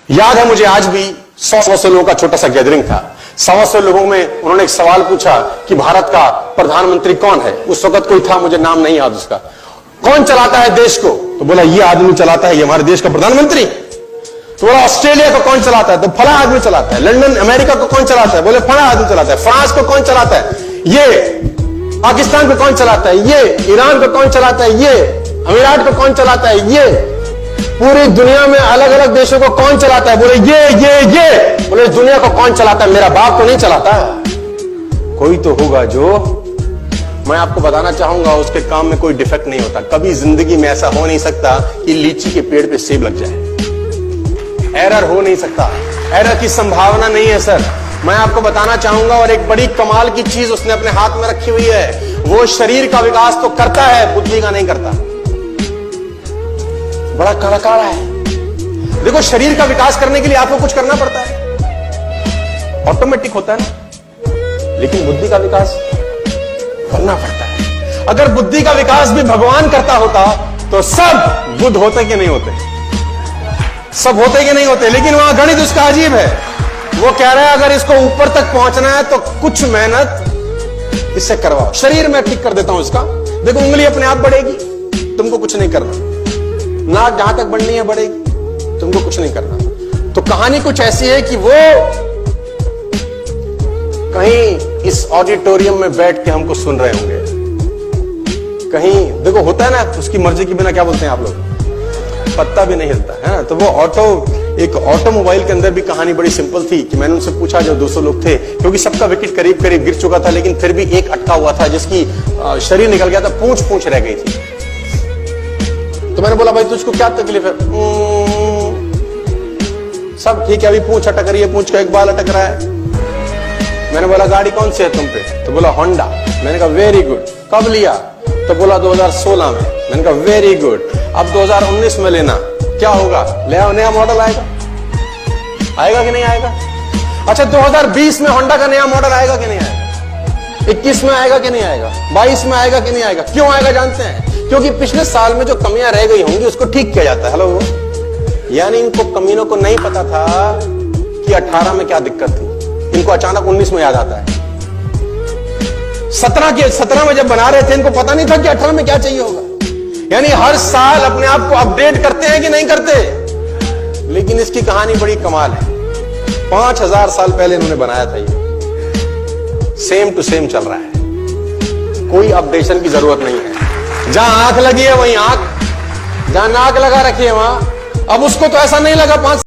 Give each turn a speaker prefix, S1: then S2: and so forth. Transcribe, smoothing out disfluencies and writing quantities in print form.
S1: याद है मुझे आज भी 100 लोगों का छोटा सा गैदरिंग था। 100 लोगों में उन्होंने एक सवाल पूछा कि भारत का प्रधानमंत्री कौन है। उस वक्त कोई था, मुझे नाम नहीं याद उसका। कौन चलाता है देश को? तो बोला ये आदमी चलाता है, ये हमारे देश का प्रधानमंत्री। तो बोला ऑस्ट्रेलिया को कौन चलाता है? तो फला आदमी चलाता है। लंदन अमेरिका को कौन चलाता है? बोले फला आदमी चलाता है। फ्रांस को कौन चलाता है? ये। पाकिस्तान को कौन चलाता है? ये। ईरान को कौन चलाता है? ये। अमीरात को कौन चलाता है? ये। पूरी दुनिया में अलग अलग देशों को कौन चलाता है? बोले ये। बोले दुनिया को कौन चलाता है? मेरा बाप तो नहीं चलाता। कोई तो होगा जो, मैं आपको बताना चाहूंगा, उसके काम में कोई डिफेक्ट नहीं होता। कभी जिंदगी में ऐसा हो नहीं सकता कि लीची के पेड़ पे सेब लग जाए। एरर हो नहीं सकता, एरर की संभावना नहीं है सर। मैं आपको बताना चाहूंगा, और एक बड़ी कमाल की चीज उसने अपने हाथ में रखी हुई है। वो शरीर का विकास तो करता है, बुद्धि का नहीं करता। बड़ा कड़ाकाड़ा है। देखो, शरीर का विकास करने के लिए आपको कुछ करना पड़ता है, ऑटोमेटिक होता है ना, लेकिन बुद्धि का विकास करना पड़ता है। अगर बुद्धि का विकास भी भगवान करता होता तो सब बुद्ध होते कि नहीं होते? सब होते कि नहीं होते? लेकिन वहां गणित उसका अजीब है। वो कह रहा है अगर इसको ऊपर तक पहुंचना है तो कुछ मेहनत इससे करवाओ। शरीर में ठीक कर देता हूं इसका। देखो, उंगली अपने आप बढ़ेगी, तुमको कुछ नहीं करना। नाक जहां तक बढ़नी है बढ़ेगी, तुमको कुछ नहीं करना। तो कहानी कुछ ऐसी है कि वो कहीं इस ऑडिटोरियम में बैठ के हमको सुन रहे होंगे, कहीं देखो होता है ना, उसकी मर्जी के बिना क्या बोलते हैं आप लोग, पत्ता भी नहीं हिलता है ना। तो वो एक ऑटोमोबाइल के अंदर भी कहानी बड़ी सिंपल थी कि मैंने उनसे पूछा, जो 200 लोग थे, क्योंकि सबका विकेट करीब करीब गिर चुका था, लेकिन फिर भी एक अटका हुआ था जिसकी शरीर निकल गया था, पूंछ रह गई थी। तो मैंने बोला भाई तुझको क्या तकलीफ है? सब ठीक है, अभी पूंछ अटक रही है, पूंछ का एक बाल अटक रहा है। मैंने बोला गाड़ी कौन सी है तुम पे? तो बोला होंडा। मैंने कहा वेरी गुड, कब लिया? तो बोला 2016 में। मैंने कहा वेरी गुड, अब 2019 में लेना, क्या होगा? ले आओ, नया मॉडल आएगा। आएगा कि नहीं आएगा? अच्छा, 2020 में होंडा का नया मॉडल आएगा कि नहीं आएगा? 21 में आएगा कि नहीं आएगा? 22 में आएगा कि नहीं आएगा? क्यों आएगा जानते हैं? क्योंकि पिछले साल में जो कमियां रह गई होंगी उसको ठीक किया जाता है। हेलो, यानी इनको कमीनों को नहीं पता था कि 18 में क्या दिक्कत थी, इनको अचानक 19 में याद आता है। 17 में जब बना रहे थे, इनको पता नहीं था कि 18 में क्या चाहिए होगा। यानी हर साल अपने आप को अपडेट करते हैं कि नहीं करते? लेकिन इसकी कहानी बड़ी कमाल है। 5000 साल पहले इन्होंने बनाया था, ये सेम टू सेम चल रहा है, कोई अपडेशन की जरूरत नहीं है। जहां आंख लगी है वहीं आंख, जहां नाक लगा रखी है वहां, अब उसको तो ऐसा नहीं लगा 5